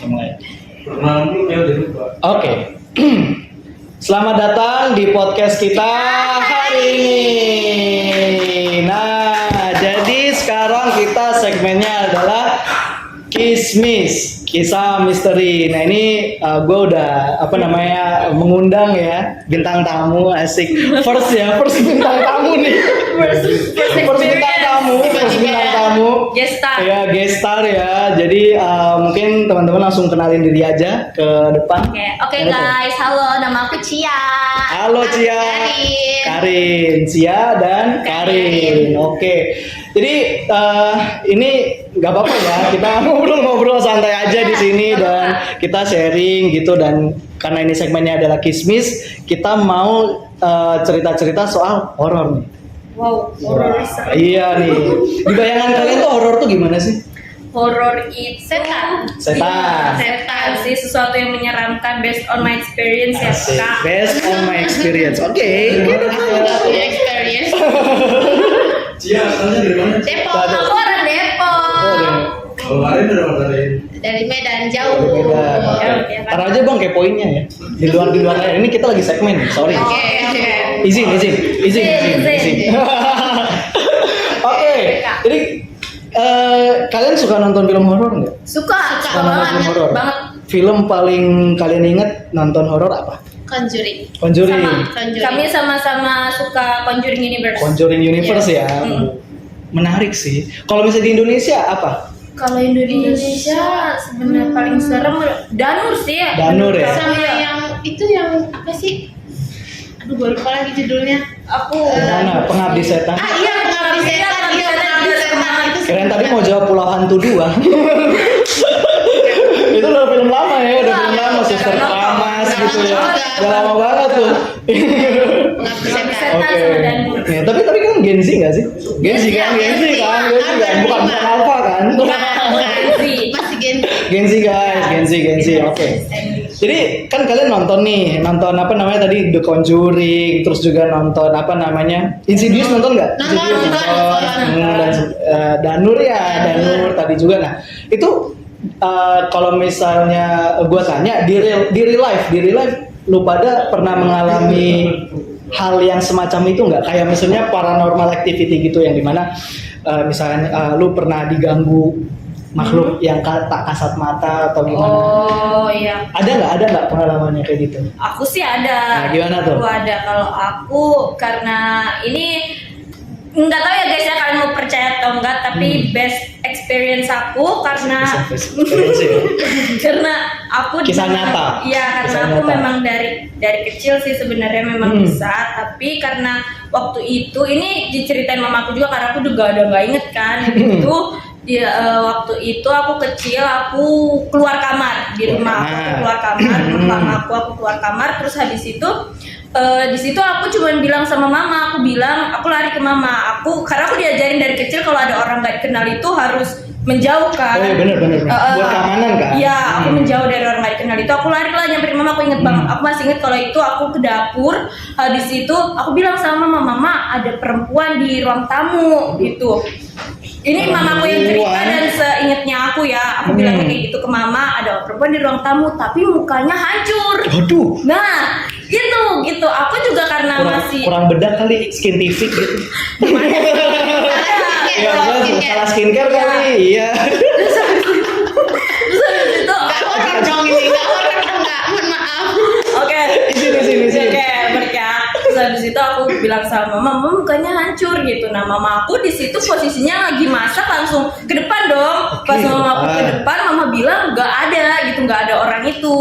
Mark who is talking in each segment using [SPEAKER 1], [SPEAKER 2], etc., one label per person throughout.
[SPEAKER 1] Mulai. Oke. Selamat datang di podcast kita hari ini. Nah, jadi sekarang kita segmennya adalah Kismis, kisah misteri. Nah ini gue udah mengundang ya bintang tamu asik. First bintang tamu nih. First bintang tamu.
[SPEAKER 2] Guest star.
[SPEAKER 1] Ya guest star ya. Jadi mungkin teman-teman langsung kenalin diri aja ke depan.
[SPEAKER 2] Oke guys, halo, nama aku Cia.
[SPEAKER 1] Halo Cia. Karin, Cia dan Karin. Oke. Jadi ini nggak apa-apa ya, kita ngobrol-ngobrol santai aja di sini dan kita sharing gitu, dan karena ini segmennya adalah Kismis, kita mau cerita-cerita soal horor nih.
[SPEAKER 2] Wow, horor.
[SPEAKER 1] Iya nih. Di bayangan kalian tuh horor tuh gimana sih?
[SPEAKER 2] Horor itu setan sih, sesuatu yang menyeramkan based on my experience ya Kak.
[SPEAKER 1] Based on my experience. Oke.
[SPEAKER 3] Nggak punya experience.
[SPEAKER 4] Cia, asalnya dari mana?
[SPEAKER 2] Depok, aku orang Depok.
[SPEAKER 3] Dari Medan jauh.
[SPEAKER 1] Ntar aja bang kepoinnya ya. Di luar ini kita lagi segmen, sorry.
[SPEAKER 3] Oke.
[SPEAKER 1] Izin. Oke, jadi kalian suka nonton film horor nggak?
[SPEAKER 2] Suka
[SPEAKER 1] Nonton film horor.
[SPEAKER 2] banget.
[SPEAKER 1] Film paling kalian inget nonton horor apa?
[SPEAKER 3] Conjuring.
[SPEAKER 2] Kami sama-sama suka Conjuring Universe.
[SPEAKER 1] Conjuring Universe ya.
[SPEAKER 2] Hmm.
[SPEAKER 1] Menarik sih. Kalau misalnya di Indonesia apa?
[SPEAKER 2] Kalau Indonesia sebenarnya paling serem Danur sih ya.
[SPEAKER 1] Danur ya?
[SPEAKER 3] Sama yang itu yang apa sih? Aduh, gue lupa lagi judulnya.
[SPEAKER 2] Aku
[SPEAKER 1] Mana? Pengabdi Setan.
[SPEAKER 3] Iya, Pengabdi Setan. Iya, Pengabdi Setan. Itu
[SPEAKER 1] Keren tadi mau jawab Pulau Hantu 2. Itu udah film lama ya, Suster Keramas gitu ya. Udah lama banget tuh.
[SPEAKER 3] Pengabdi
[SPEAKER 2] Setan
[SPEAKER 3] Setan.
[SPEAKER 2] sama Danur.
[SPEAKER 1] Ya, tapi kan Gen Z nggak sih? Gen Z kan, bukan Alpha kan?
[SPEAKER 3] Masih Gen Z.
[SPEAKER 1] Gen Z, oke. Jadi kan kalian nonton apa namanya tadi, The Conjuring, terus juga nonton apa namanya Insidious, nonton nggak?
[SPEAKER 3] Nonton.
[SPEAKER 1] Dan Danur tadi juga. Nah itu kalau misalnya gue tanya di real life lu pada pernah mengalami hal yang semacam itu nggak? Kayak misalnya paranormal activity gitu, yang dimana misalnya lu pernah diganggu makhluk yang tak kasat mata atau gimana?
[SPEAKER 2] Oh iya.
[SPEAKER 1] Ada nggak pengalamannya kayak gitu?
[SPEAKER 2] Aku sih ada.
[SPEAKER 1] Nah, gimana tuh?
[SPEAKER 2] Aku ada. Kalau aku karena ini nggak tahu ya guys ya, kalian mau percaya atau enggak, tapi best experience aku karena karena aku
[SPEAKER 1] kisah nyata.
[SPEAKER 2] Iya, karena aku memang dari kecil sih sebenarnya memang bisa, tapi karena waktu itu ini diceritain mama aku juga, karena aku juga udah nggak inget kan itu. Waktu itu aku kecil, aku keluar kamar di rumah aku keluar kamar, terus habis itu di situ aku cuma bilang sama mama, aku lari ke mama aku, karena aku diajarin dari kecil kalau ada orang nggak dikenal itu harus menjauh kan.
[SPEAKER 1] Oh iya, bener buat keamanan kan.
[SPEAKER 2] Iya, aku menjauh dari orang nggak dikenal itu, aku lari lah nyamperin mama. Aku inget banget, aku masih inget kalau itu aku ke dapur, habis itu aku bilang sama mama ada perempuan di ruang tamu gitu. Ini mamaku yang cerita dan seingetnya aku ya, aku bilang kayak gitu ke mama, ada perempuan di ruang tamu tapi mukanya hancur.
[SPEAKER 1] Aduh.
[SPEAKER 2] Nah, gitu. Aku juga karena
[SPEAKER 1] kurang bedak kali, skin TV gitu. Ya, salah skincare kali. Iya.
[SPEAKER 2] Terus habis itu
[SPEAKER 3] Mohon maaf.
[SPEAKER 2] Oke.
[SPEAKER 1] Di sini.
[SPEAKER 2] Oke, berkat. Terus habis itu aku bilang sama mama mukanya hancur gitu. Nah, mama aku di situ posisinya lagi masak, langsung ke depan dong. Pas mama aku ke depan, mama bilang nggak ada orang itu.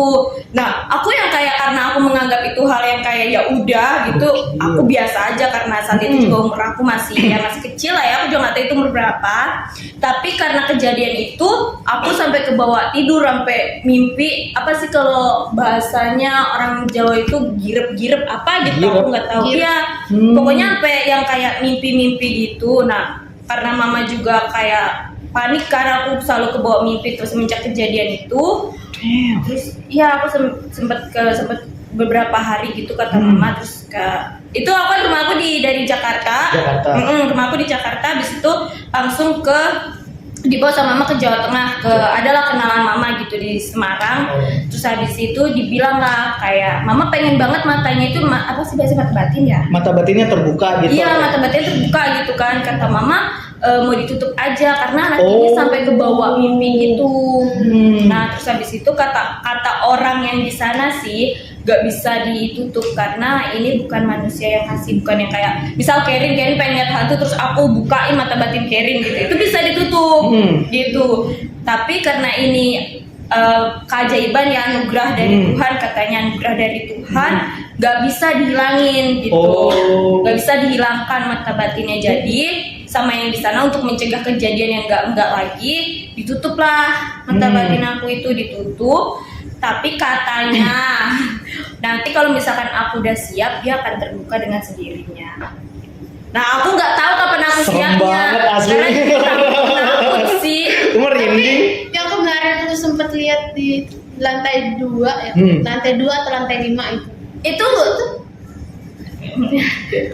[SPEAKER 2] Nah, aku yang kayak, karena aku menganggap itu hal yang kayak ya udah gitu, aku biasa aja karena saat itu juga umur aku masih kecil lah ya, aku juga nggak tahu itu umur berapa. Tapi karena kejadian itu, aku sampai ke bawah tidur, sampai mimpi apa sih kalau bahasanya orang Jawa itu girep apa gitu, aku nggak tahu. Iya, pokoknya sampai yang kayak mimpi-mimpi gitu. Nah, karena mama juga kayak panik karena aku selalu kebawa mimpi terus semenjak kejadian itu. Terus ya aku sempet beberapa hari gitu kata mama, terus itu aku kan rumahku dari Jakarta. Rumahku di Jakarta, habis itu langsung ke dibawa sama mama ke Jawa Tengah, ke adalah kenalan mama gitu di Semarang. Terus habis itu dibilang lah kayak mama pengen banget matanya itu apa sih biasanya mata batin ya?
[SPEAKER 1] Mata batinnya terbuka gitu.
[SPEAKER 2] Iya, mata batinnya terbuka gitu kan. Kata mama mau ditutup aja karena nantinya sampai ke bawah mimpi gitu. Nah, terus habis itu kata orang yang di sana sih gak bisa ditutup karena ini bukan manusia yang kasih, bukan yang kayak misal Karen pengen lihat hantu terus aku bukain mata batin Karen gitu, itu bisa ditutup gitu. Tapi karena ini keajaiban ya, anugerah dari Tuhan, katanya anugerah dari Tuhan, gak bisa dihilangin gitu, gak bisa dihilangkan mata batinnya. Jadi sama yang di sana untuk mencegah kejadian yang enggak lagi, ditutuplah mata batin aku itu ditutup. Tapi katanya nanti kalau misalkan aku udah siap, dia akan terbuka dengan sendirinya. Nah, aku nggak tahu kapan aku
[SPEAKER 1] Serem
[SPEAKER 2] siapnya.
[SPEAKER 1] banget asli.
[SPEAKER 2] Karena takut sih.
[SPEAKER 1] Merinding.
[SPEAKER 3] Yang kemarin aku sempat lihat di lantai 2 ya, lantai 2 atau lantai 5 itu.
[SPEAKER 2] Itu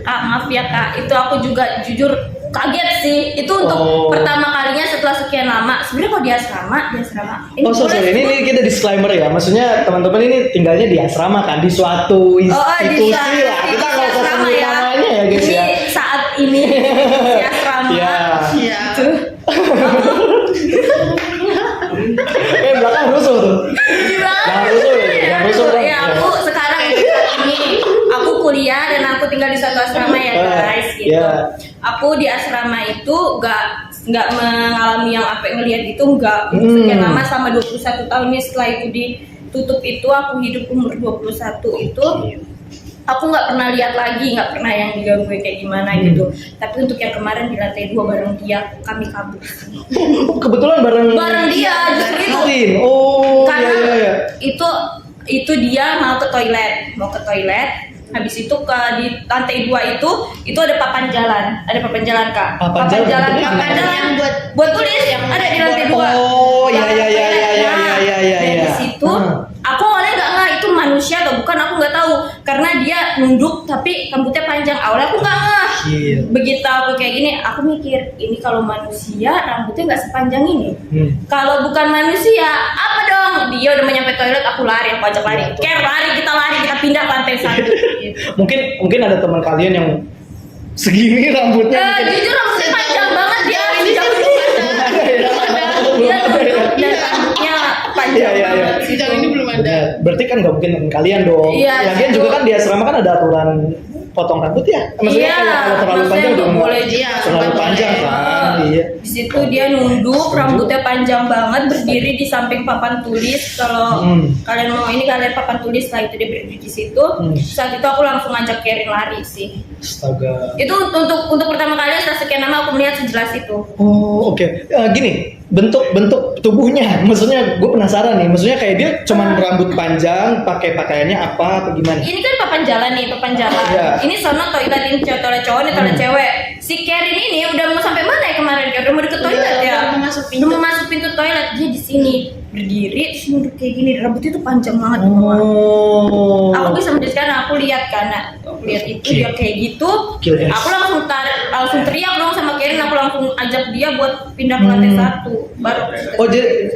[SPEAKER 2] Kak, maaf ya Kak, itu aku juga jujur kaget sih. Itu untuk pertama kalinya setelah sekian lama. Sebenarnya kalau di asrama
[SPEAKER 1] Sorry, ini kita disclaimer ya. Maksudnya teman-teman ini tinggalnya di asrama kan, di suatu institusi lah. Kita nggak usah sebut namanya ya guys
[SPEAKER 2] ini
[SPEAKER 1] ya.
[SPEAKER 2] Saat ini di asrama.
[SPEAKER 1] Iya.
[SPEAKER 2] Gitu.
[SPEAKER 1] Belakang rusuh tuh. Jangan rusuh ya, jangan rusuh kan.
[SPEAKER 2] Ya, aku sekarang ini aku kuliah dan aku tinggal di satu asrama ya guys gitu. Aku di asrama itu nggak mengalami yang apa yang ngelihat itu nggak sekian lama selama 21 tahun ini. Setelah itu ditutup itu aku hidup umur 21 itu aku nggak pernah lihat lagi, nggak pernah yang digangguin kayak gimana gitu. Tapi untuk yang kemarin di lantai 2 bareng dia kami kabur.
[SPEAKER 1] Kebetulan bareng
[SPEAKER 2] dia justru itu. Karena itu dia mau ke toilet. Habis itu di lantai 2 itu ada papan jalan Kak. Papan jalan buat tulis yang ada di lantai 2.
[SPEAKER 1] Oh iya.
[SPEAKER 2] Dari situ aku awalnya nggak itu manusia atau bukan, aku nggak tahu karena dia nunduk tapi rambutnya panjang. Awalnya aku nggak ngeh. Begitu aku kayak gini, aku mikir ini kalau manusia rambutnya nggak sepanjang ini. Kalau bukan manusia apa dong? Dia udah nyampe toilet, aku lari, aku ajak lari. Kita lari, kita pindah ke lantai 1. Gitu.
[SPEAKER 1] Mungkin ada teman kalian yang segini rambutnya.
[SPEAKER 2] Jujur rambutnya panjang banget dia. Dia nunduk dan rambutnya panjang banget.
[SPEAKER 3] Sejauh ini belum ada.
[SPEAKER 1] Berarti kan nggak mungkin teman kalian dong. Lagian juga kan di asrama kan ada aturan potong rambut ya. Maksudnya kalau terlalu panjang udah
[SPEAKER 2] boleh
[SPEAKER 1] terlalu panjang kan. Iya.
[SPEAKER 2] Di situ dia nunduk, rambutnya panjang banget, berdiri di samping papan tulis. Kalau kalian mau ini, kalian papan tulis lah, itu dia berdiri di situ. Saat itu aku langsung ngajak Karen lari sih.
[SPEAKER 1] Astaga.
[SPEAKER 2] Itu untuk pertama kali setelah sekian lama aku melihat sejelas itu.
[SPEAKER 1] Oke. Gini, bentuk tubuhnya, maksudnya gue penasaran nih. Maksudnya kayak dia cuman rambut panjang, pakai pakaiannya apa atau gimana?
[SPEAKER 2] Ini kan papan jalan. Ini sono toilet, ini toilet cowok, ini toilet cewek. Si Karen ini udah mau sampai mana ya kemarin? Udah mau deket toilet ya? Udah mau masuk pintu toilet. Dia di sini berdiri terus nunduk kayak gini, rambutnya tuh panjang banget. Aku bisa menjelaskan, aku lihat karena aku lihat itu dia kayak gitu. Aku langsung teriak dong sama Karen, aku langsung ajak dia buat pindah ke lantai 1. Baru.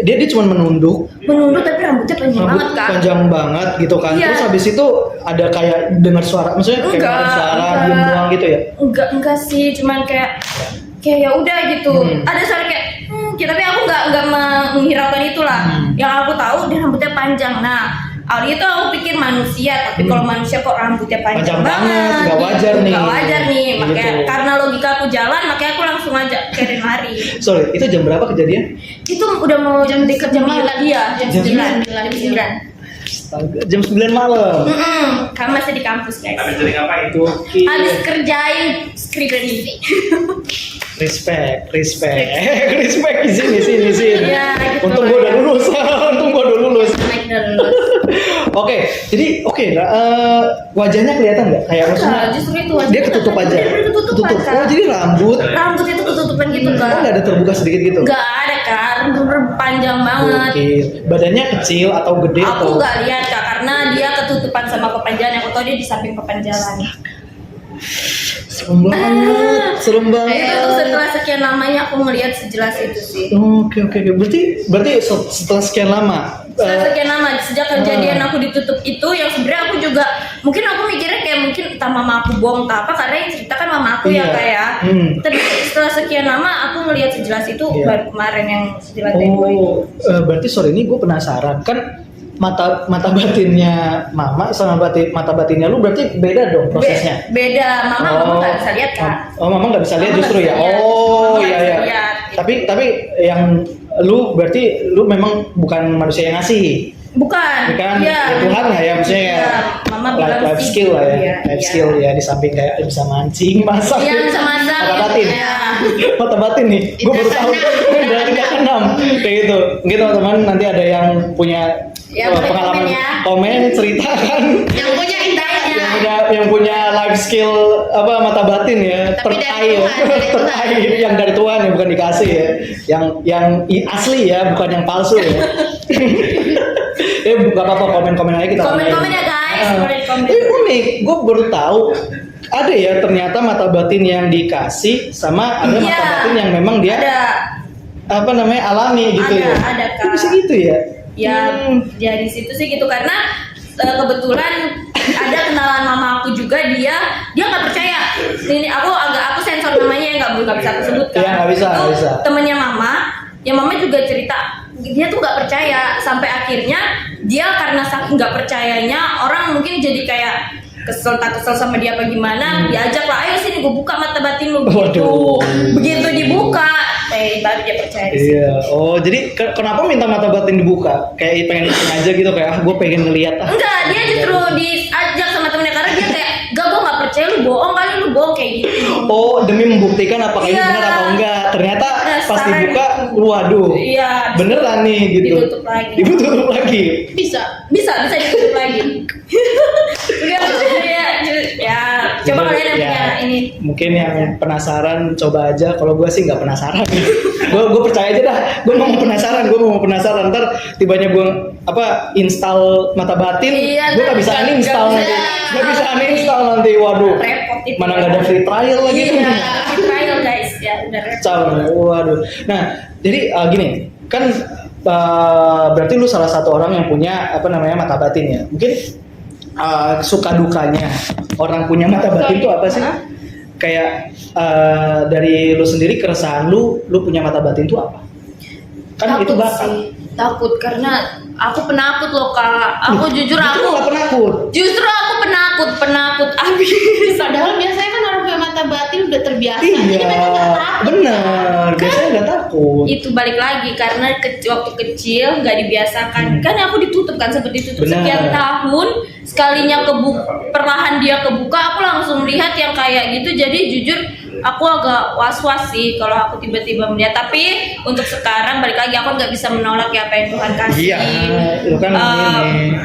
[SPEAKER 1] Dia cuma menunduk
[SPEAKER 2] tapi rambutnya panjang banget Kak.
[SPEAKER 1] Panjang banget gitu kan.
[SPEAKER 2] Iya.
[SPEAKER 1] Terus habis itu ada kayak dengar suara, maksudnya kayak dengar suara diam doang gitu ya?
[SPEAKER 2] Enggak sih, cuman kayak ya udah gitu. Ada suara kayak tapi aku nggak menghiraukan itulah. Yang aku tahu dia rambutnya panjang. Nah, awalnya itu aku pikir manusia, tapi kalau manusia kok rambutnya panjang banget,
[SPEAKER 1] nggak wajar nih.
[SPEAKER 2] Nggak wajar nih. Makanya
[SPEAKER 1] Gitu.
[SPEAKER 2] karena logika aku jalan, makanya aku langsung ajak Karen lari.
[SPEAKER 1] Sorry, itu jam berapa kejadian?
[SPEAKER 2] Itu udah mau deket jam 9. Iya, jam 9.
[SPEAKER 1] Astaga, jam 9 malam.
[SPEAKER 2] Kamu masih di kampus guys.
[SPEAKER 4] Habis dari ngapain?
[SPEAKER 2] Habis kerjain skripsi.
[SPEAKER 1] Respect di sini.
[SPEAKER 2] Ya, gitu
[SPEAKER 1] Untung
[SPEAKER 2] lah
[SPEAKER 1] gue
[SPEAKER 2] ya.
[SPEAKER 1] udah lulus.
[SPEAKER 2] Naik dan lulus.
[SPEAKER 1] Oke, jadi wajahnya kelihatan nggak? Kayak maksudnya
[SPEAKER 2] Justru itu
[SPEAKER 1] dia ketutup aja.
[SPEAKER 2] Dia ketutupan, Kak.
[SPEAKER 1] Oh, jadi rambut
[SPEAKER 2] Rambutnya tuh ketutupan gitu kan?
[SPEAKER 1] nggak ada terbuka sedikit gitu?
[SPEAKER 2] Nggak ada kan, bener panjang banget.
[SPEAKER 1] Oke, badannya kecil atau gede
[SPEAKER 2] Aku
[SPEAKER 1] atau?
[SPEAKER 2] nggak lihat Kak, karena dia ketutupan sama papan jalan. Aku tahu dia di samping papan jalan.
[SPEAKER 1] Serem banget.
[SPEAKER 2] Itu tuh setelah sekian lamanya aku ngelihat sejelas itu sih.
[SPEAKER 1] Oke. Berarti setelah sekian lama.
[SPEAKER 2] Setelah sekian lama sejak kejadian aku ditutup itu, yang sebenarnya aku juga mungkin aku mikirnya kayak mungkin entah mama aku bohong atau apa, karena yang cerita kan mama aku ya kayak. Tapi setelah sekian lama aku ngelihat sejelas itu baru kemarin yang di lantai 2 itu.
[SPEAKER 1] Berarti sore ini gue penasaran kan. Mata batinnya mama sama mata batinnya lu berarti beda dong prosesnya.
[SPEAKER 2] Beda, mama nggak bisa lihat kan?
[SPEAKER 1] Mama nggak bisa lihat
[SPEAKER 2] Mama
[SPEAKER 1] justru
[SPEAKER 2] nggak
[SPEAKER 1] ya.
[SPEAKER 2] bisa lihat.
[SPEAKER 1] Oh
[SPEAKER 2] Mama
[SPEAKER 1] iya
[SPEAKER 2] nggak
[SPEAKER 1] iya.
[SPEAKER 2] bisa lihat, gitu.
[SPEAKER 1] Tapi yang lu berarti lu memang bukan manusia yang ngasih.
[SPEAKER 2] Bukan.
[SPEAKER 1] Ya Tuhan lah ya, maksudnya
[SPEAKER 2] Iya, mama bilang
[SPEAKER 1] life
[SPEAKER 2] sih
[SPEAKER 1] skill lah ya.
[SPEAKER 2] gitu,
[SPEAKER 1] Life skill ya, di samping kayak bisa mancing, masak.
[SPEAKER 2] Iya, bisa masak.
[SPEAKER 1] Mata batin.
[SPEAKER 2] Iya.
[SPEAKER 1] Mata batin nih. Gue baru tahu dari keenam kayak gitu. Mungkin teman-teman nanti ada yang punya
[SPEAKER 2] Boleh
[SPEAKER 1] pengalaman
[SPEAKER 2] komen ya.
[SPEAKER 1] komen ceritakan
[SPEAKER 3] Yang punya indahnya.
[SPEAKER 1] yang punya life skill mata batin ya,
[SPEAKER 3] Tapi
[SPEAKER 1] terkait
[SPEAKER 3] dari Tuhan.
[SPEAKER 1] yang dari Tuhan ya, bukan dikasih ya, yang asli ya, bukan yang palsu ya. Nggak apa-apa, komen aja kita
[SPEAKER 2] Komen ya guys, boleh komen.
[SPEAKER 1] Unik, gue baru tahu ada ya ternyata mata batin yang dikasih sama ada mata batin yang memang dia
[SPEAKER 2] ada
[SPEAKER 1] alami gitu ya.
[SPEAKER 2] Ada
[SPEAKER 1] Kok bisa gitu ya?
[SPEAKER 2] Ya dari situ sih gitu, karena kebetulan ada kenalan mama aku juga, dia nggak percaya. Ini aku sensor namanya, nggak bisa aku sebutkan.
[SPEAKER 1] Iya, nggak bisa.
[SPEAKER 2] Temennya mama, yang mama juga cerita dia tuh nggak percaya, sampai akhirnya dia karena saking nggak percayanya, orang mungkin jadi kayak kesel sama dia apa gimana, diajak lah, ayo sini gue buka mata batin lu gitu. Begitu dibuka, baru dia percaya di situ.
[SPEAKER 1] Iya. Oh, jadi kenapa minta mata batin dibuka? Kayak pengen iseng aja gitu, kayak gue pengen ngeliat.
[SPEAKER 2] Enggak, dia justru diajak sama temennya, karena dia kayak gue nggak percaya, lu bohong kali, lu bohong kayak gitu.
[SPEAKER 1] Oh, demi membuktikan apakah ini benar atau enggak. Ternyata pas dibuka, waduh.
[SPEAKER 2] Iya.
[SPEAKER 1] Beneran nih gitu. Ditutup lagi.
[SPEAKER 3] Bisa.
[SPEAKER 2] Bisa ditutup lagi. Ya, coba kalian yang punya ini.
[SPEAKER 1] Mungkin yang penasaran coba aja. Kalau gue sih nggak penasaran. gue percaya aja dah. Gue mau penasaran. Ntar tibanya gue install mata batin, gue nggak bisa uninstall nanti. Nggak bisa uninstall nanti. Waduh.
[SPEAKER 2] Repot itu.
[SPEAKER 1] Mana nggak ada free trial lagi.
[SPEAKER 2] Iya, free trial guys ya, udah repot.
[SPEAKER 1] Waduh. Nah, jadi gini kan. Berarti lu salah satu orang yang punya mata batin ya. Mungkin suka dukanya orang punya mata batin itu apa sih? Kayak dari lu sendiri, keresahan lu punya mata batin itu apa? Kan
[SPEAKER 2] Takut
[SPEAKER 1] itu bakat.
[SPEAKER 2] sih. Takut karena aku penakut loh Kak. Aku jujur
[SPEAKER 1] Itu nggak penakut.
[SPEAKER 2] Justru aku penakut abis.
[SPEAKER 3] Padahal biasanya kan orang punya mata batin udah terbiasa. Jadi
[SPEAKER 1] Iya,
[SPEAKER 3] mereka nggak takut.
[SPEAKER 1] benar. Biasanya nggak takut.
[SPEAKER 2] Itu balik lagi karena waktu kecil nggak dibiasakan. Kan aku ditutup kan, seperti ditutup
[SPEAKER 1] Benar.
[SPEAKER 2] sekian tahun, sekalinya perlahan dia kebuka, aku langsung melihat yang kayak gitu. Jadi jujur aku agak was-was sih kalau aku tiba-tiba melihat. Tapi untuk sekarang balik lagi, aku nggak bisa menolak ya apa yang Tuhan kasih.
[SPEAKER 1] Iya, itu kan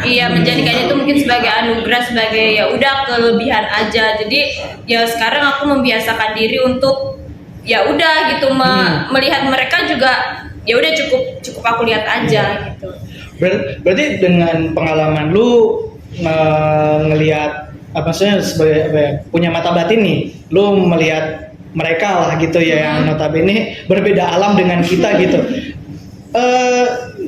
[SPEAKER 2] Iya, menjadikan itu mungkin sebagai anugerah, sebagai ya udah kelebihan aja. Jadi ya sekarang aku membiasakan diri untuk ya udah gitu melihat mereka juga, ya udah cukup aku lihat aja gitu.
[SPEAKER 1] Berarti dengan pengalaman lu ngelihat maksudnya sebagai punya mata batin nih, lu melihat mereka lah gitu ya, yang notabene berbeda alam dengan kita gitu.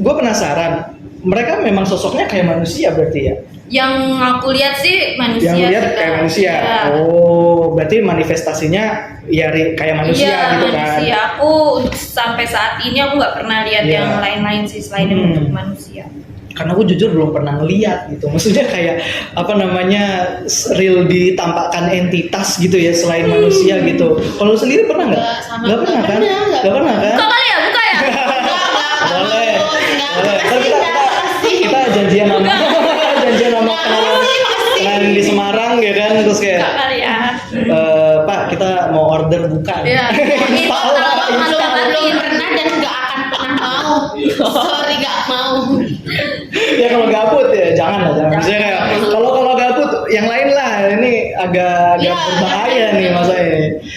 [SPEAKER 1] Gue penasaran, mereka memang sosoknya kayak manusia berarti ya?
[SPEAKER 2] Yang aku lihat sih manusia.
[SPEAKER 1] Yang lihat
[SPEAKER 2] sih,
[SPEAKER 1] kayak
[SPEAKER 2] Kak.
[SPEAKER 1] manusia.
[SPEAKER 2] Iya.
[SPEAKER 1] Oh, berarti manifestasinya ya kayak manusia
[SPEAKER 2] Iya,
[SPEAKER 1] gitu kan?
[SPEAKER 2] manusia. Aku untuk sampai saat ini aku nggak pernah lihat
[SPEAKER 1] Iya.
[SPEAKER 2] yang lain-lain sih selain yang untuk manusia.
[SPEAKER 1] Karena aku jujur belum pernah ngeliat gitu, maksudnya kayak real ditampakkan entitas gitu ya selain manusia gitu. Kalau lu sendiri pernah nggak?
[SPEAKER 3] Nggak, sama.
[SPEAKER 1] Nggak pernah kan?
[SPEAKER 3] Nggak
[SPEAKER 1] Nggak pernah kan?
[SPEAKER 2] Buka kali ya, buka ya.
[SPEAKER 1] Boleh.
[SPEAKER 3] Nggak,
[SPEAKER 1] Kita janjian sama kenalan di Semarang ya kan, terus kayak
[SPEAKER 2] Buka kali ya.
[SPEAKER 1] Pak kita mau order buka.
[SPEAKER 2] Iya. Ini
[SPEAKER 1] Install,
[SPEAKER 2] kalau
[SPEAKER 1] install.
[SPEAKER 3] belum pernah dan nggak akan pernah mau. Sorry, nggak mau.
[SPEAKER 1] Ya kalau gabut ya jangan. Maksudnya kayak kalau gabut yang lain lah, ini agak
[SPEAKER 3] Ya,
[SPEAKER 1] berbahaya nih maksudnya.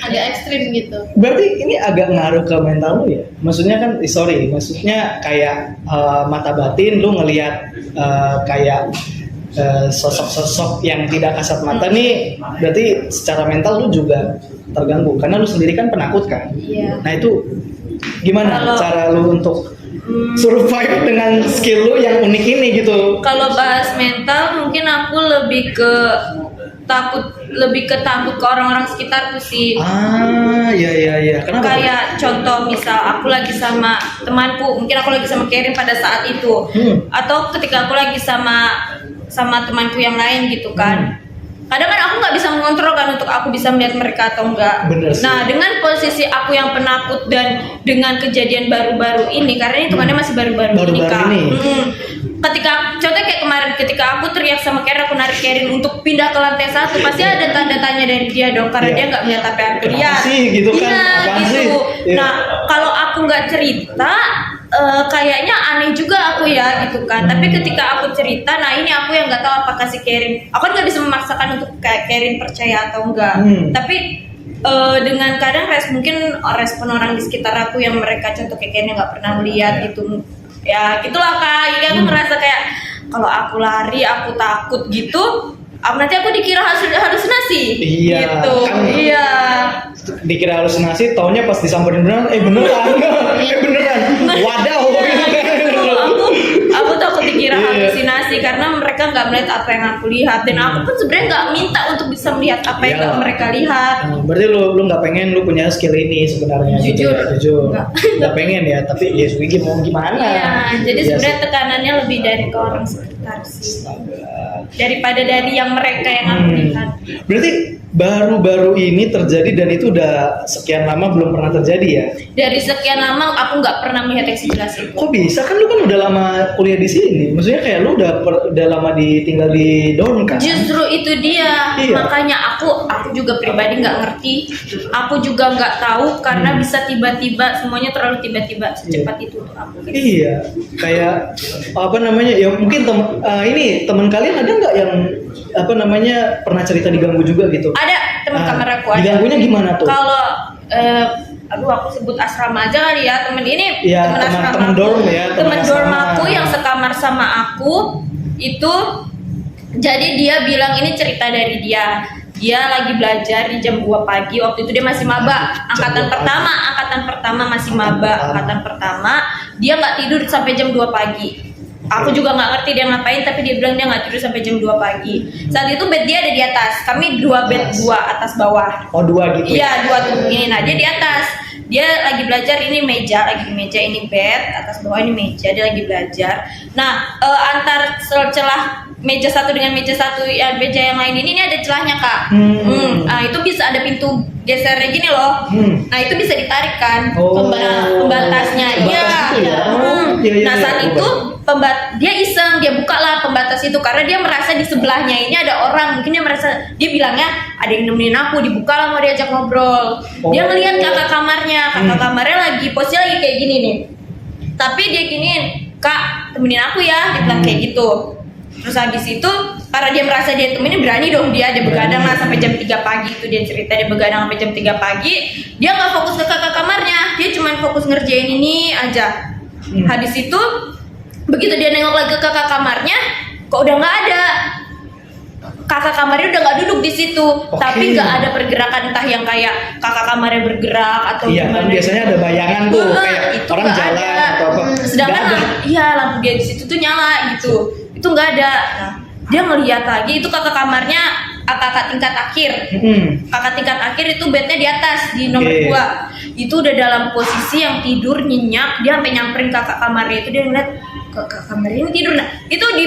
[SPEAKER 3] Agak ekstrim gitu.
[SPEAKER 1] Berarti ini agak ngaruh ke mental lu ya? Maksudnya kan, maksudnya kayak mata batin lu ngelihat kayak sosok-sosok yang tidak kasat mata nih, berarti secara mental lu juga terganggu karena lu sendiri kan penakut kan.
[SPEAKER 2] Iya.
[SPEAKER 1] Nah itu gimana
[SPEAKER 2] Kalau-
[SPEAKER 1] cara lu untuk survive dengan skill lu yang unik ini gitu?
[SPEAKER 2] Kalau bahas mental mungkin aku lebih ke takut ke orang-orang sekitarku sih.
[SPEAKER 1] Iya. Kenapa?
[SPEAKER 2] Kayak contoh misal aku lagi sama temanku, mungkin aku lagi sama Karen pada saat itu, atau ketika aku lagi sama temanku yang lain gitu kan. Kadang kan aku nggak bisa mengontrol kan untuk aku bisa melihat mereka atau enggak.
[SPEAKER 1] Bener sih.
[SPEAKER 2] Nah dengan posisi aku yang penakut dan dengan kejadian baru-baru ini, karena ini kemarin masih baru-baru ini
[SPEAKER 1] Baru-baru
[SPEAKER 2] Kak.
[SPEAKER 1] ini.
[SPEAKER 2] Ketika contohnya kayak kemarin ketika aku teriak sama Karen, aku narik Karen untuk pindah ke lantai 1, pasti ada tanda tanya dari dia dong, karena
[SPEAKER 1] Iya.
[SPEAKER 2] dia nggak melihat apa yang aku
[SPEAKER 1] Kenapa
[SPEAKER 2] lihat.
[SPEAKER 1] sih gitu kan?
[SPEAKER 2] Iya
[SPEAKER 1] Apaan
[SPEAKER 2] gitu.
[SPEAKER 1] sih? Iya.
[SPEAKER 2] Nah kalau aku nggak cerita, kayaknya aneh juga aku ya gitu kan. Tapi ketika aku cerita, nah ini aku yang nggak tahu apakah si Karen, aku kan nggak bisa memaksakan untuk kayak Karen percaya atau enggak. Tapi dengan kadang mungkin respon orang di sekitar aku yang mereka contoh kayak Karen yang nggak pernah melihat gitu, ya gitulah Kak. Jadi aku ngerasa kayak kalau aku lari, aku takut gitu, nanti aku dikira halusinasi.
[SPEAKER 1] Iya,
[SPEAKER 2] Gitu.
[SPEAKER 1] kan.
[SPEAKER 2] Iya.
[SPEAKER 1] Dikira halusinasi, taunya pas disamperin beneran, beneran. Wadaw.
[SPEAKER 2] Aku takut dikira
[SPEAKER 1] Iya.
[SPEAKER 2] halusinasi karena mereka nggak melihat apa yang aku lihat, dan aku pun sebenarnya nggak minta untuk bisa melihat apa yang
[SPEAKER 1] Iyalah.
[SPEAKER 2] mereka lihat.
[SPEAKER 1] Nah, berarti lu nggak pengen lu punya skill ini sebenarnya gitu
[SPEAKER 2] Jujur.
[SPEAKER 1] ya? Jujur.
[SPEAKER 2] Nggak.
[SPEAKER 1] Nggak pengen ya, tapi ya Swigi mau gimana?
[SPEAKER 2] Iya, jadi
[SPEAKER 1] Iya
[SPEAKER 2] sebenarnya
[SPEAKER 1] sih.
[SPEAKER 2] tekanannya lebih dari ke orang sekitar sih,
[SPEAKER 1] Astaga.
[SPEAKER 2] daripada dari yang mereka yang aku lihat.
[SPEAKER 1] Berarti baru-baru ini terjadi dan itu udah sekian lama belum pernah terjadi ya?
[SPEAKER 2] Dari sekian lama aku nggak pernah melihat yang sejelas itu.
[SPEAKER 1] Kok bisa? Kan lu kan udah lama kuliah di sini. Maksudnya kayak lu udah lama tinggal di dorm kan?
[SPEAKER 2] Justru itu dia,
[SPEAKER 1] Iya.
[SPEAKER 2] makanya aku juga pribadi nggak ngerti, aku juga nggak tahu karena bisa tiba-tiba, semuanya terlalu tiba-tiba secepat itu untuk aku.
[SPEAKER 1] Iya, kayak apa namanya? Ya mungkin ini teman kalian ada nggak yang apa namanya pernah cerita diganggu juga gitu?
[SPEAKER 2] Ada teman
[SPEAKER 1] Ah,
[SPEAKER 2] kamar aku ada.
[SPEAKER 1] diganggunya gimana tuh?
[SPEAKER 2] Kalau aduh aku sebut asrama aja kali ya, temen ini
[SPEAKER 1] Iya,
[SPEAKER 2] temen asrama
[SPEAKER 1] temen
[SPEAKER 2] aku.
[SPEAKER 1] dorm ya, temen
[SPEAKER 2] Temen dorm
[SPEAKER 1] asrama.
[SPEAKER 2] aku yang sekamar sama aku itu, jadi dia bilang ini cerita dari dia lagi belajar di jam 2 pagi, waktu itu dia masih maba, angkatan
[SPEAKER 1] 2
[SPEAKER 2] pertama masih maba, angkatan pertama, dia nggak tidur sampai jam 2 pagi. Aku juga nggak ngerti dia ngapain, tapi dia bilang dia nggak tidur sampai jam 2 pagi. Saat itu bed dia ada di atas, kami 2 bed, 2 atas bawah.
[SPEAKER 1] Oh 2 gitu.
[SPEAKER 2] Iya, 2 tuh begini. Nah, dia di atas. Dia lagi belajar, ini meja, lagi di meja, ini bed, atas bawah ini meja, dia lagi belajar. Nah, antar celah meja satu dengan meja satu, ya meja yang lain ini ada celahnya Kak. Nah, itu bisa ada pintu gesernya gini loh. Nah, itu bisa ditarik kan.
[SPEAKER 1] Oh.
[SPEAKER 2] Pembatasnya. Iya.
[SPEAKER 1] Pembatas itu ya? Iya,
[SPEAKER 2] Nah, saat
[SPEAKER 1] iya.
[SPEAKER 2] itu dia iseng, dia buka lah pembatas itu karena dia merasa di sebelahnya ini ada orang, mungkin dia bilangnya ada yang nemenin aku, dibuka lah mau diajak ngobrol. Dia ngelihat kakak kamarnya lagi posisi lagi kayak gini nih, tapi dia giniin, Kak temenin aku ya, dia bilang kayak gitu. Terus habis itu karena dia merasa dia temenin, berani dong dia begadang lah sampai jam 3 pagi, itu dia cerita dia begadang sampai jam 3 pagi. Dia nggak fokus ke kakak kamarnya, dia cuma fokus ngerjain ini aja. Habis itu begitu dia nengok lagi ke kakak kamarnya, kok udah nggak ada. Kakak kamarnya udah nggak duduk di situ, tapi nggak ada pergerakan, entah yang kayak kakak kamarnya bergerak atau
[SPEAKER 1] Iya,
[SPEAKER 2] gimana.
[SPEAKER 1] kan biasanya ada bayangan tuh kayak
[SPEAKER 2] Itu
[SPEAKER 1] orang
[SPEAKER 2] nggak
[SPEAKER 1] jalan
[SPEAKER 2] ada.
[SPEAKER 1] atau apa.
[SPEAKER 2] Sedangkan
[SPEAKER 1] Nggak ada.
[SPEAKER 2] iya lampu dia di situ tuh nyala gitu, itu nggak ada. Nah, dia ngeliat lagi itu kakak kamarnya kakak tingkat akhir. Kakak tingkat akhir itu bednya di atas di nomor
[SPEAKER 1] Oke.
[SPEAKER 2] 2. Itu udah dalam posisi yang tidur nyenyak, dia sampai nyamperin kakak kamarnya itu, dia ngeliat kakak kamarnya ini tidur. Nah, itu di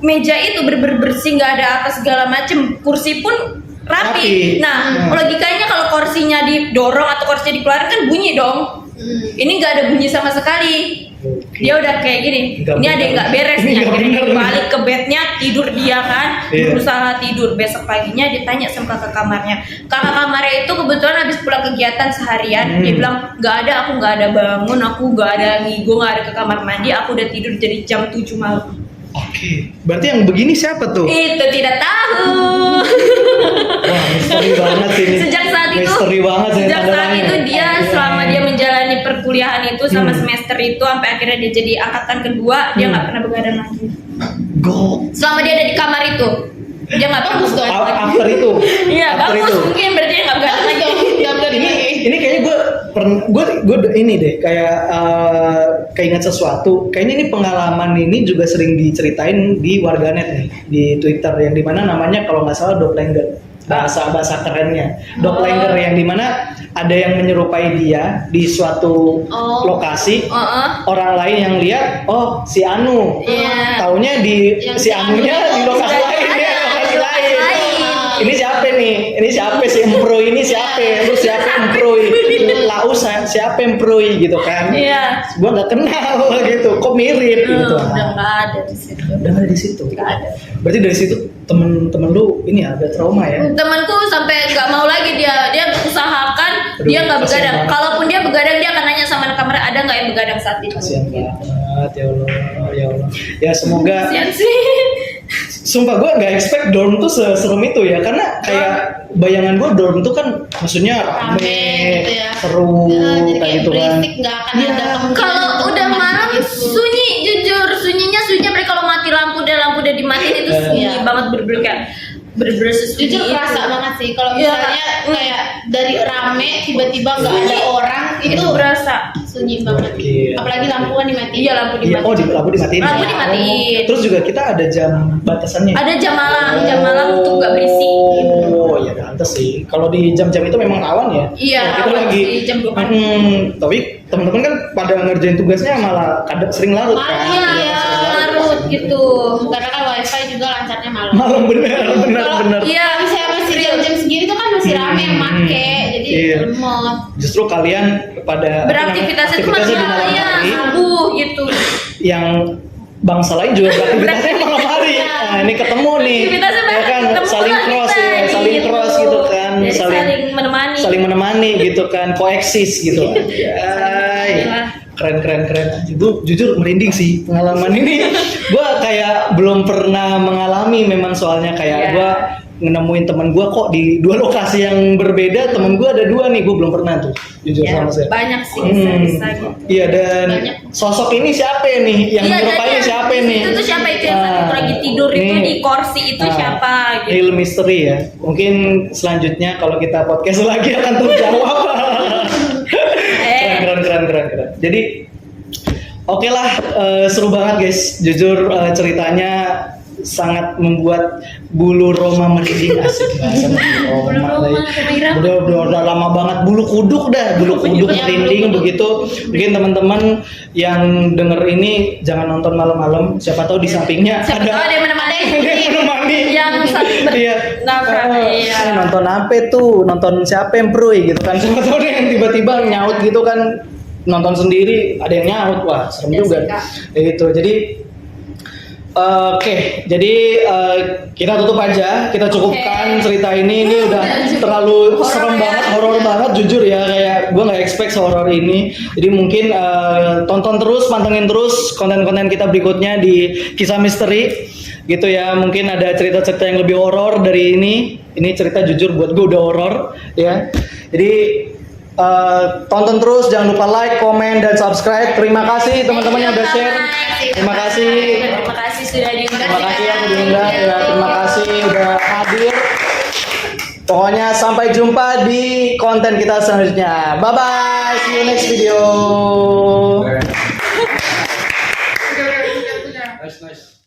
[SPEAKER 2] meja itu bersih, nggak ada apa segala macem, kursi pun rapi. Nah, logikanya kalau kursinya didorong atau kursinya dikeluarin kan bunyi dong. Ini nggak ada bunyi sama sekali. Dia udah kayak gini,
[SPEAKER 1] Nggak
[SPEAKER 2] ini ada yang nggak beres
[SPEAKER 1] Ini
[SPEAKER 2] nih.
[SPEAKER 1] nggak
[SPEAKER 2] Akhirnya
[SPEAKER 1] bener
[SPEAKER 2] dia
[SPEAKER 1] nih.
[SPEAKER 2] balik ke bednya, tidur dia kan,
[SPEAKER 1] Iya.
[SPEAKER 2] berusaha tidur. Besok paginya ditanya sama kakak kamarnya. Kakak kamarnya itu kebetulan habis pulang kegiatan seharian, dia bilang nggak ada, aku nggak ada bangun, aku nggak ada ngigo, nggak ada ke kamar mandi, aku udah tidur dari jam 7 malam.
[SPEAKER 1] Oke, berarti yang begini siapa tuh?
[SPEAKER 2] Itu tidak tahu.
[SPEAKER 1] Wah, misteri banget ini.
[SPEAKER 2] Sejak saat itu,
[SPEAKER 1] Misteri banget ini
[SPEAKER 2] sejak saat
[SPEAKER 1] tantangannya.
[SPEAKER 2] itu dia selama dia menjalani perkuliahan itu sama semester itu sampai akhirnya dia jadi angkatan kedua, dia nggak pernah begadang lagi. Selama dia ada di kamar itu, dia nggak bagus dong.
[SPEAKER 1] After itu.
[SPEAKER 2] Iya,
[SPEAKER 1] After
[SPEAKER 2] bagus
[SPEAKER 1] itu.
[SPEAKER 2] mungkin berarti dia nggak begadang lagi.
[SPEAKER 1] Ini kayaknya gue ini deh kayak keinget sesuatu. Kayaknya ini pengalaman ini juga sering diceritain di warganet nih di Twitter yang dimana namanya kalau nggak salah doppelganger, bahasa kerennya doppelganger, yang dimana ada yang menyerupai dia di suatu lokasi, orang lain yang lihat oh si Anu, taunya si Anunya di lokasi lain ya, lokasi lain. Ini siapa nih? Ini siapa si Emproy ini siapa? Lu siapa Emproy? Laus siapa Emproy gitu kan?
[SPEAKER 2] Iya.
[SPEAKER 1] Gua nggak kenal gitu. Kok mirip gitu?
[SPEAKER 2] Udah nggak ada di situ.
[SPEAKER 1] Udah nggak ada di situ.
[SPEAKER 2] Nggak ada.
[SPEAKER 1] Berarti dari situ temen lu ini ada trauma ya?
[SPEAKER 2] Temanku sampai nggak mau lagi dia usahakan dia nggak begadang. Kalaupun dia begadang dia akan nanya sama anak kamar ada nggak yang begadang saat itu.
[SPEAKER 1] Kasian banget ya Allah, ya Allah. Ya semoga.
[SPEAKER 2] Kasian sih.
[SPEAKER 1] Sumpah gue nggak expect dorm tuh seserem itu ya, karena kayak bayangan gue dorm tuh kan maksudnya rame
[SPEAKER 3] gitu ya.
[SPEAKER 1] seru
[SPEAKER 3] Jadi
[SPEAKER 1] kayak
[SPEAKER 3] kayak
[SPEAKER 1] gitu kan.
[SPEAKER 3] berisik, nggak akan ada kemungkinan
[SPEAKER 2] Kalau udah
[SPEAKER 3] teman
[SPEAKER 2] malam
[SPEAKER 3] gitu.
[SPEAKER 2] sunyi, jujur sunyinya berarti kalau mati lampu udah dimatiin itu sunyi
[SPEAKER 3] Iya.
[SPEAKER 2] banget bener-bener kayak bener-bener sesunyi
[SPEAKER 3] Jujur
[SPEAKER 2] itu.
[SPEAKER 3] kerasa banget sih kalau
[SPEAKER 2] Iya.
[SPEAKER 3] misalnya kayak dari rame tiba-tiba nggak ada orang
[SPEAKER 2] Itu berasa.
[SPEAKER 3] sunyi banget.
[SPEAKER 1] Gila.
[SPEAKER 3] Apalagi lampu kan dimatiin.
[SPEAKER 2] Iya, lampu
[SPEAKER 1] Iya,
[SPEAKER 2] dimatiin.
[SPEAKER 1] lampu dimatiin.
[SPEAKER 2] Lampu dimatiin.
[SPEAKER 1] Terus juga kita ada jam batasannya.
[SPEAKER 2] Ada jam malam untuk nggak berisik.
[SPEAKER 1] Oh ya pantes sih. Kalau di jam-jam itu memang rawan ya.
[SPEAKER 2] Iya,
[SPEAKER 1] Kalau kita
[SPEAKER 2] rawan
[SPEAKER 1] lagi
[SPEAKER 2] sih, jam 2 pagi.
[SPEAKER 1] Tapi teman-teman kan pada ngerjain tugasnya malah kadang sering larut kan.
[SPEAKER 2] Iya, larut gitu.
[SPEAKER 3] Karena kan wifi juga lancarnya malam.
[SPEAKER 1] Malam bener.
[SPEAKER 2] Iya,
[SPEAKER 3] Misalnya masih jam-jam segini tuh kan masih rame yang make, jadi
[SPEAKER 1] Iya.
[SPEAKER 3] lemot.
[SPEAKER 1] Justru kalian pada
[SPEAKER 2] beraktivitasnya itu masih
[SPEAKER 1] di malam
[SPEAKER 2] ya
[SPEAKER 1] hari,
[SPEAKER 2] subuh gitu.
[SPEAKER 1] yang bangsa lain juga beraktivitasnya malam hari. Nah, ini ketemu nih,
[SPEAKER 2] Aktivitasnya
[SPEAKER 1] ya kan,
[SPEAKER 2] ketemu
[SPEAKER 1] saling
[SPEAKER 2] lah
[SPEAKER 1] cross
[SPEAKER 2] kita,
[SPEAKER 1] ya, saling
[SPEAKER 2] gitu.
[SPEAKER 1] cross gitu kan,
[SPEAKER 2] Jadi saling menemani
[SPEAKER 1] gitu kan, koeksis gitu. Ay, keren. Jujur merinding sih pengalaman ini. Gua kayak belum pernah mengalami memang soalnya kayak
[SPEAKER 2] Iya.
[SPEAKER 1] gua nemuin temen gue kok di dua lokasi yang berbeda. Temen gue ada dua nih, gue belum pernah tuh jujur
[SPEAKER 2] Ya,
[SPEAKER 1] sama saya.
[SPEAKER 2] banyak sih bisa gitu.
[SPEAKER 1] Iya, dan
[SPEAKER 3] Banyak.
[SPEAKER 1] sosok ini siapa nih yang menyerupai siapa nih?
[SPEAKER 2] Itu tuh siapa itu yang saat itu lagi tidur itu
[SPEAKER 1] nih.
[SPEAKER 2] di kursi itu siapa gitu.
[SPEAKER 1] Real mystery ya. Mungkin selanjutnya kalau kita podcast lagi akan terjawab. Keren. Jadi oke lah, seru banget guys. Jujur ceritanya sangat membuat bulu Roma merinding. Asik bahasa bulu Roma. Udah lama banget bulu kuduk merinding begitu. Mungkin teman-teman yang denger ini jangan nonton malam-malam. Siapa tahu di sampingnya
[SPEAKER 2] Siapa tahu ada yang menemani. Yang saling bernafas. Iya.
[SPEAKER 1] Nonton apa tuh? Nonton siapa yang pro gitu kan? Siapa tahu deh yang tiba-tiba nyaut gitu kan, nonton sendiri ada yang nyaut, wah serem
[SPEAKER 2] Ya,
[SPEAKER 1] juga. Gitu. Jadi Oke, jadi kita tutup aja, kita cukupkan cerita ini udah terlalu serem banget, horor banget, jujur ya, kayak gue nggak expect sehoror ini. Jadi mungkin tonton terus, pantengin terus konten-konten kita berikutnya di Kisah Misteri, gitu ya. Mungkin ada cerita-cerita yang lebih horor dari ini cerita jujur buat gue udah horor ya. Jadi tonton terus, jangan lupa like, komen, dan subscribe. Terima kasih teman-teman yang udah share. Terima kasih
[SPEAKER 2] Sudah diundang.
[SPEAKER 1] Terima kasih yang udah diundang. Ya, terima kasih udah hadir. Pokoknya sampai jumpa di konten kita selanjutnya. Bye bye. See you next video.
[SPEAKER 4] Nice.